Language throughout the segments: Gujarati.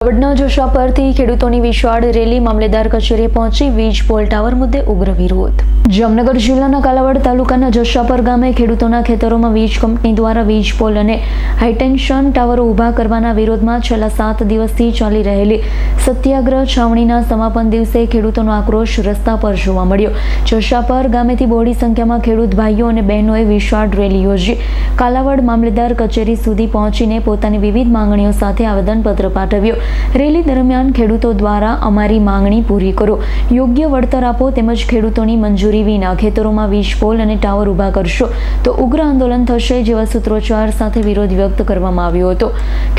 કાલાવડના જોશા પરથી ખેડૂતોની વિશાળ રેલી મામલેદાર કચેરીએ પહોંચી વીજ પોલ ટાવર મુદ્દે ઉગ્ર વિરોધ। જામનગર જિલ્લાના કાલાવડ તાલુકાના જોશાપર ગામે ખેડૂતોના ખેતરોમાં વીજ કંપની દ્વારા વીજ પોલ અને હાઈટેન્શન ટાવરો ઊભા કરવાના વિરોધમાં છેલ્લા 7 દિવસથી ચાલી રહેલી સત્યાગ્રહ છાવણીના સમાપન દિવસે ખેડૂતોનો આક્રોશ રસ્તા પર જોવા મળ્યો। જોશાપર ગામેથી બહોળી સંખ્યામાં ખેડૂત ભાઈઓ અને બહેનોએ વિશાળ રેલી યોજી કાલાવડ મામલેદાર કચેરી સુધી પહોંચીને પોતાની વિવિધ માંગણીઓ સાથે આવેદનપત્ર પાઠવ્યું। રેલી દરમિયાન ખેડૂતો દ્વારા અમારી માંગણી પૂરી કરો, યોગ્ય વળતર આપો તેમજ ખેડૂતોની મંજૂરી વિના ખેતરોમાં વીજ પોલ અને ટાવર ઊભા કરશો તો ઉગ્ર આંદોલન થશે જેવા સૂત્રોચ્ચાર સાથે વિરોધ વ્યક્ત કરવામાં આવ્યો હતો।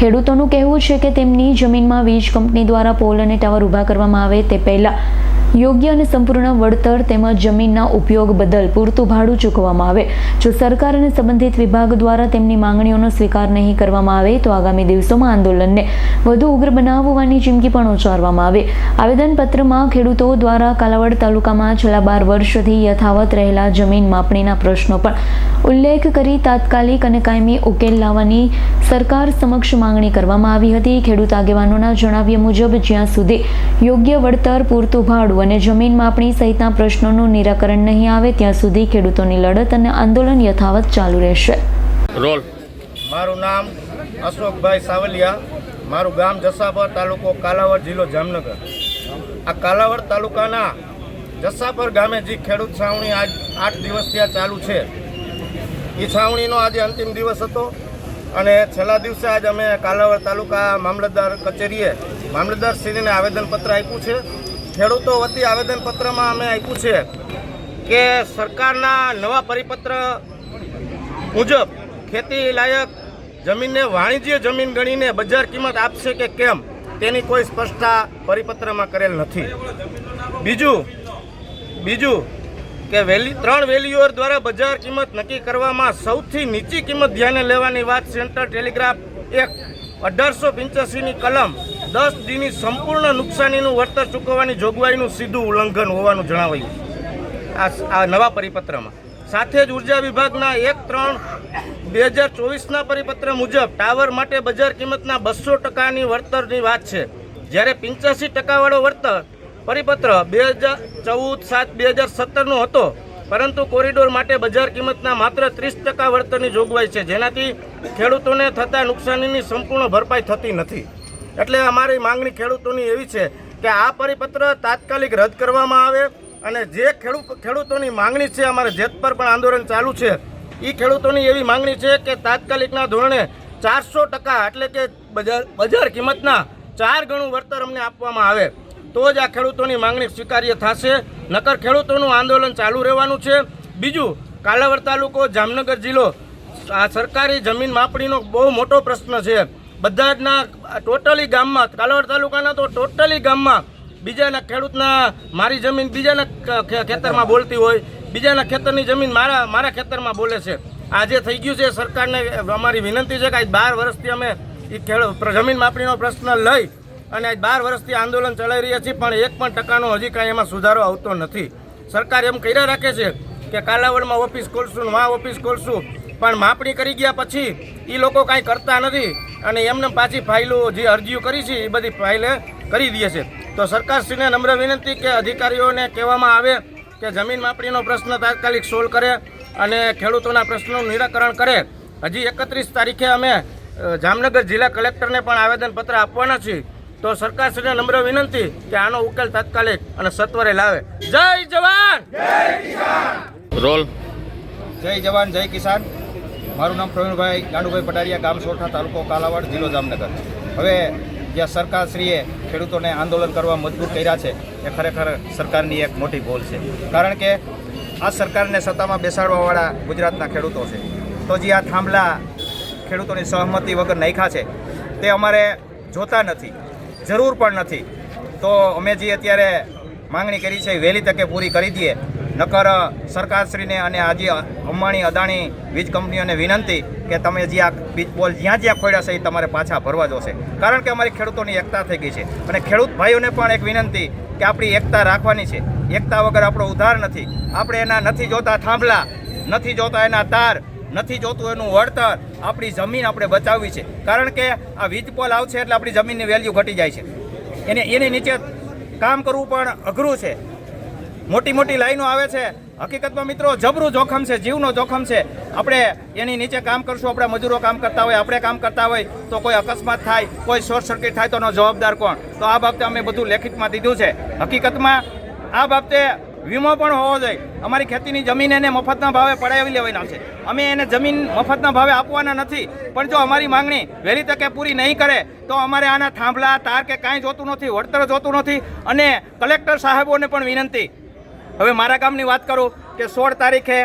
ખેડૂતોનું કહેવું છે કે તેમની જમીનમાં વીજ કંપની દ્વારા પોલ અને ટાવર ઊભા કરવામાં આવે તે પહેલા યોગ્ય અને સંપૂર્ણ વળતર તેમજ જમીનના ઉપયોગ બદલ પૂરતું ભાડું ચૂકવવામાં આવે। જો સરકાર અને સંબંધિત વિભાગ દ્વારા તેમની માંગણીઓનો સ્વીકાર નહીં કરવામાં આવે તો આગામી દિવસોમાં આંદોલનને વધુ ઉગ્ર બનાવવાની ચીમકી પણ ઉચ્ચારવામાં આવે। આવેદનપત્રમાં ખેડૂતો દ્વારા કાલાવડ તાલુકામાં છેલ્લા 12 વર્ષથી યથાવત રહેલા જમીન માપણીના પ્રશ્નો પણ ઉલ્લેખ કરી તાત્કાલિક અને કાયમી ઉકેલ લાવવાની સરકાર સમક્ષ માંગણી કરવામાં આવી હતી। ખેડૂત આગેવાનોના જણાવ્યા મુજબ જ્યાં સુધી યોગ્ય વળતર, પૂરતું ભાડું અને જમીન માપણી સહિતના પ્રશ્નોનું નિરાકરણ નહીં આવે ત્યાં સુધી ખેડૂતોની લડત અને આંદોલન યથાવત ચાલુ રહેશે। રોલ મારું નામ અશોકભાઈ સાવલિયા, મારું ગામ જસાપર, તાલુકો કાલાવડ, જિલ્લો જામનગર। આ કાલાવડ તાલુકાના જસાપર ગામે જે ખેડૂત છાવણી આજ 8 દિવસથી આ ચાલુ છે, એ છાવણીનો આજે અંતિમ દિવસ હતો અને છેલ્લા દિવસે આજ અમે કાલાવડ તાલુકા મામલતદાર કચેરીએ મામલતદારશ્રીને આવેદનપત્ર આપ્યું છે। ખેડૂતો વતી આવેદનપત્રમાં અમે આપ્યું છે કે સરકારના નવા પરિપત્ર મુજબ ખેતી લાયક જમીનને વાણિજ્ય જમીન ગણીને બજાર કિંમત આપશે કે કેમ તેની કોઈ સ્પષ્ટતા પરિપત્રમાં કરેલ નથી। બીજું કે ત્રણ વેલ્યુઅર દ્વારા બજાર કિંમત નક્કી કરવામાં સૌથી નીચી કિંમત ધ્યાને લેવાની વાત સેન્ટ્રલ ટેલિગ્રાફ એક્ટ 1885ની કલમ 10D સંપૂર્ણ નુકસાનીનું વળતર ચૂકવવાની જોગવાઈનું સીધું ઉલ્લંઘન હોવાનું જણાવાયું આ નવા પરિપત્રમાં। સાથે જ ઉર્જા વિભાગના 1/3/2024ના પરિપત્ર મુજબ ટાવર માટે બજાર કિંમતના 200%ની વળતરની વાત છે, જ્યારે 85% વાળો વળતર પરિપત્ર 2014/7/2017નો હતો, પરંતુ કોરિડોર માટે બજાર કિંમતના માત્ર 30% વળતરની જોગવાઈ છે, જેનાથી ખેડૂતોને થતા નુકસાનીની સંપૂર્ણ ભરપાઈ થતી નથી। એટલે અમારી માંગણી ખેડૂતોની એવી છે કે આ પરિપત્ર તાત્કાલિક રદ કરવામાં આવે અને જે ખેડૂતોની માંગણી છે, અમારે જેતપર પણ આંદોલન ચાલુ છે, એ ખેડૂતોની એવી માંગણી છે કે તાત્કાલિકના ધોરણે 400% એટલે કે બજાર કિંમતના 4 ગણું વળતર અમને આપવામાં આવે તો જ આ ખેડૂતોની માંગણી સ્વીકાર્ય થશે, નકર ખેડૂતોનું આંદોલન ચાલુ રહેવાનું છે। બીજું, કાલાવડ તાલુકો, જામનગર જિલ્લો, આ સરકારી જમીન માપણીનો બહુ મોટો પ્રશ્ન છે। બધાના ટોટલી ગામમાં, કાલાવડ તાલુકાના તો ટોટલી ગામમાં બીજાના ખેડૂતના મારી જમીન બીજાના ખેતરમાં બોલતી હોય, બીજાના ખેતરની જમીન મારા ખેતરમાં બોલે છે। આજે થઈ ગયું છે। સરકારને અમારી વિનંતી છે કે આજ 12 વર્ષથી અમે એ જમીન માપણીનો પ્રશ્ન લઈ અને આજ 12 વર્ષથી આંદોલન ચલાવી રહ્યા છીએ, પણ 1% હજી કાંઈ એમાં સુધારો આવતો નથી। સરકાર એમ કહી રાખે છે કે કાલાવડમાં ઓફિસ ખોલશું, વहाँ ઓફિસ ખોલશું, પણ માપણી કરી ગયા પછી એ લોકો કાંઈ કરતા નથી અને એમને પાછી ફાઇલો જે અરજીઓ કરી છે એ બધી ફાઇલે કરી દે છે। તો સરકારશ્રીને નમ્ર વિનંતી કે અધિકારીઓને કહેવામાં આવે કે જમીન માપણીનો પ્રશ્ન તાત્કાલિક સોલ્વ કરે અને ખેડૂતોના પ્રશ્નોનું નિરાકરણ કરે। હજી 31 તારીખે અમે જામનગર જિલ્લા કલેક્ટરને પણ આવેદનપત્ર આપવાના છીએ, તો સરકારશ્રીને નમ્ર વિનંતી કે આનો ઉકેલ તાત્કાલિક અને સત્વરે લાવે। જય જવાન, જય કિસાન। રોલ જય જવાન, જય કિસાન। મારું નામ પ્રવીણભાઈ ગાંડુભાઈ પટારિયા, ગામ સોઠા, તાલુકો કાલાવડ, જિલ્લો જામનગર। હવે જ્યાં સરકારશ્રીએ ખેડૂતોને આંદોલન કરવા મજબૂર કર્યા છે એ ખરેખર સરકારની એક મોટી ભૂલ છે, કારણ કે આ સરકારને સત્તામાં બેસાડવાવાળા ગુજરાતના ખેડૂતો છે। તો જે આ થાંભલા ખેડૂતોની સહમતિ વગર નાખ્યા છે તે અમારે જોતા નથી, જરૂર પણ નથી। તો અમે જે અત્યારે માંગણી કરી છે એ વહેલી તકે પૂરી કરી દઈએ, નકર સરકારશ્રીને અને આજે અંબાણી અદાણી વીજ કંપનીઓને વિનંતી કે તમે જે આ વીજ પોલ જ્યાં ખોડ્યા છે એ તમારે પાછા ભરવા જોશે, કારણ કે અમારી ખેડૂતોની એકતા થઈ ગઈ છે। અને ખેડૂત ભાઈઓને પણ એક વિનંતી કે આપણી એકતા રાખવાની છે। એકતા વગર આપણો ઉદ્ધાર નથી। આપણે એના નથી જોતા થાંભલા, નથી જોતા એના તાર, નથી જોતું એનું વળતર, આપણી જમીન આપણે બચાવવી છે. કારણ કે આ વીજ પોલ આવશે એટલે આપણી જમીનની વેલ્યુ ઘટી જાય છે. એની નીચે કામ કરવું પણ અઘરું છે. મોટી મોટી લાઈનો આવે છે. હકીકતમાં મિત્રો જબરું જોખમ છે, જીવનો જોખમ છે. આપણે એની નીચે કામ કરશું, આપણા મજૂરો કામ કરતા હોય, આપણે કામ કરતા હોય તો કોઈ અકસ્માત થાય, કોઈ શોર્ટ સર્કિટ થાય તો એનો જવાબદાર કોણ? તો આ બાબતે અમે બધું લેખિતમાં દીધું છે. હકીકતમાં આ બાબતે વીમો પણ હોવો જોઈએ. અમારી ખેતીની જમીન એને મફતના ભાવે પડાવી લેવાના છે. અમે એને જમીન મફતના ભાવે આપવાના નથી, પણ જો અમારી માંગણી વહેલી તકે પૂરી નહીં કરે તો અમારે આના થાંભલા, તાર કે કાંઈ જોતું નથી, વળતર જોતું નથી. અને કલેક્ટર સાહેબોને પણ વિનંતી, હવે મારા ગામની વાત કરું કે 16 તારીખે,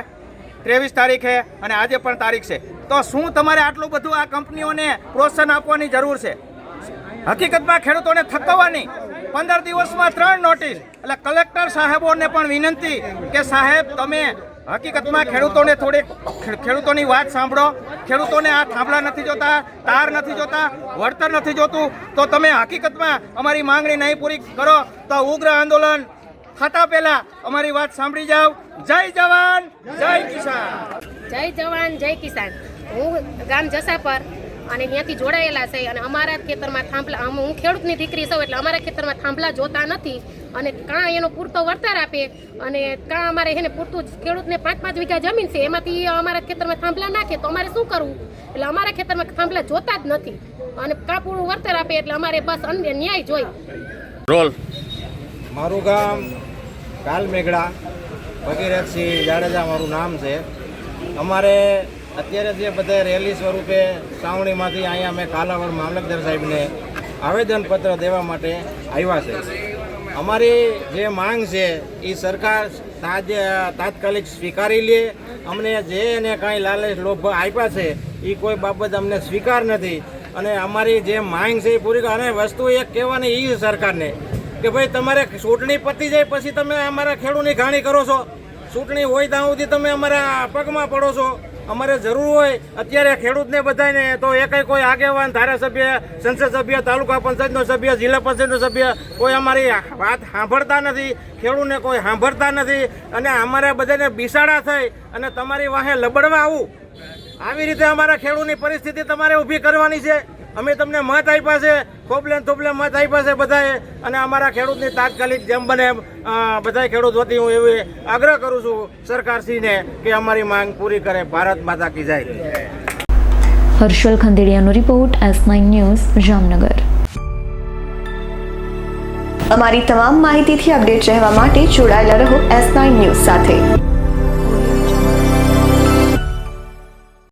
23 તારીખે અને આજે પણ તારીખ છે, તો શું તમારે આટલું બધું આ કંપનીઓને પ્રોત્સાહન આપવાની જરૂર છે? હકીકતમાં ખેડૂતોને થકવવાની 15 દિવસમાં 3 નોટિસ. એટલે કલેક્ટર સાહેબોને પણ વિનંતી કે સાહેબ તમે હકીકતમાં ખેડૂતોની વાત સાંભળો. ખેડૂતોને આ થાંભલા નથી જોતા, તાર નથી જોતા, વળતર નથી જોતું, તો તમે હકીકતમાં અમારી માંગણી નહીં પૂરી કરો તો ઉગ્ર આંદોલન થતા પહેલા અમારી વાત સાંભળી જાઓ. જય જવાન જય કિસાન. જય જવાન જય કિસાન. હું ગામ જસાપર અને ત્યાંથી જોડાયેલા છે અને અમારા ખેતરમાં થાંભલા, હું ખેડૂતની દીકરી છું એટલે અમારા ખેતરમાં થાંભલા જોતા નથી અને કાં એનો પૂરતો વળતર આપે અને કાં અમારે એને પૂરતું, ખેડૂતને 5-5 વીઘા જમીન છે એમાંથી અમારા ખેતરમાં થાંભલા નાખે તો અમારે શું કરવું? એટલે અમારા ખેતરમાં થાંભલા જોતા જ નથી અને કાં પૂરું વળતર આપે એટલે અમારે બસ ન્યાય જોઈ. રોલ. મારું ગામ કાલમેઘડા, ભગીરથસિંહ જાડેજા મારું નામ છે. અમારે અત્યારે જે બધા રેલી સ્વરૂપે સાવણીમાંથી અહીંયા અમે કાલાવડ મામલતદાર સાહેબને આવેદનપત્ર દેવા માટે આવ્યા છે. અમારી જે માંગ છે એ સરકાર તાત્કાલિક સ્વીકારી લે. અમને જે એને કાંઈ લાલચ લોભ આપ્યા છે એ કોઈ બાબત અમને સ્વીકાર નથી અને અમારી જે માંગ છે એ પૂરી કરે. અને વસ્તુ એક કહેવાની એ સરકારને કે ભાઈ તમારે ચૂંટણી પતી જાય પછી તમે અમારા ખેડૂતની ઘાણી કરો છો, ચૂંટણી હોય ત્યાં સુધી તમે અમારા પગમાં પડો છો. અમારે જરૂર હોય અત્યારે ખેડૂતને બધાને તો એકેય કોઈ આગેવાન, ધારાસભ્ય, સંસદ સભ્ય, તાલુકા પંચાયતનો સભ્ય, જિલ્લા પંચાયતનો સભ્ય કોઈ અમારી વાત સાંભળતા નથી, ખેડૂતને કોઈ સાંભળતા નથી. અને અમારે બધાને બિસાડા થઈ અને તમારી વાહે લબડવા આવું, આવી રીતે અમારા ખેડૂતની પરિસ્થિતિ તમારે ઊભી કરવાની છે. અમે તમને મત આપ્યા છે, થોબલે થોબલે મત આપ્યા છે બધાએ, અને અમારા ખેડૂતની તાત્કાલિક જેમ બને બધા ખેડૂત વતી હું એવી આગ્રહ કરું છું સરકારશ્રીને કે અમારી માંગ પૂરી કરે. ભારત માતા કી જય. હર્ષલ ખંદેડિયાનો રિપોર્ટ, S9 ન્યૂઝ, જામનગર. અમારી તમામ માહિતીથી અપડેટ રહેવા માટે જોડાયેલા રહો S9 ન્યૂઝ સાથે.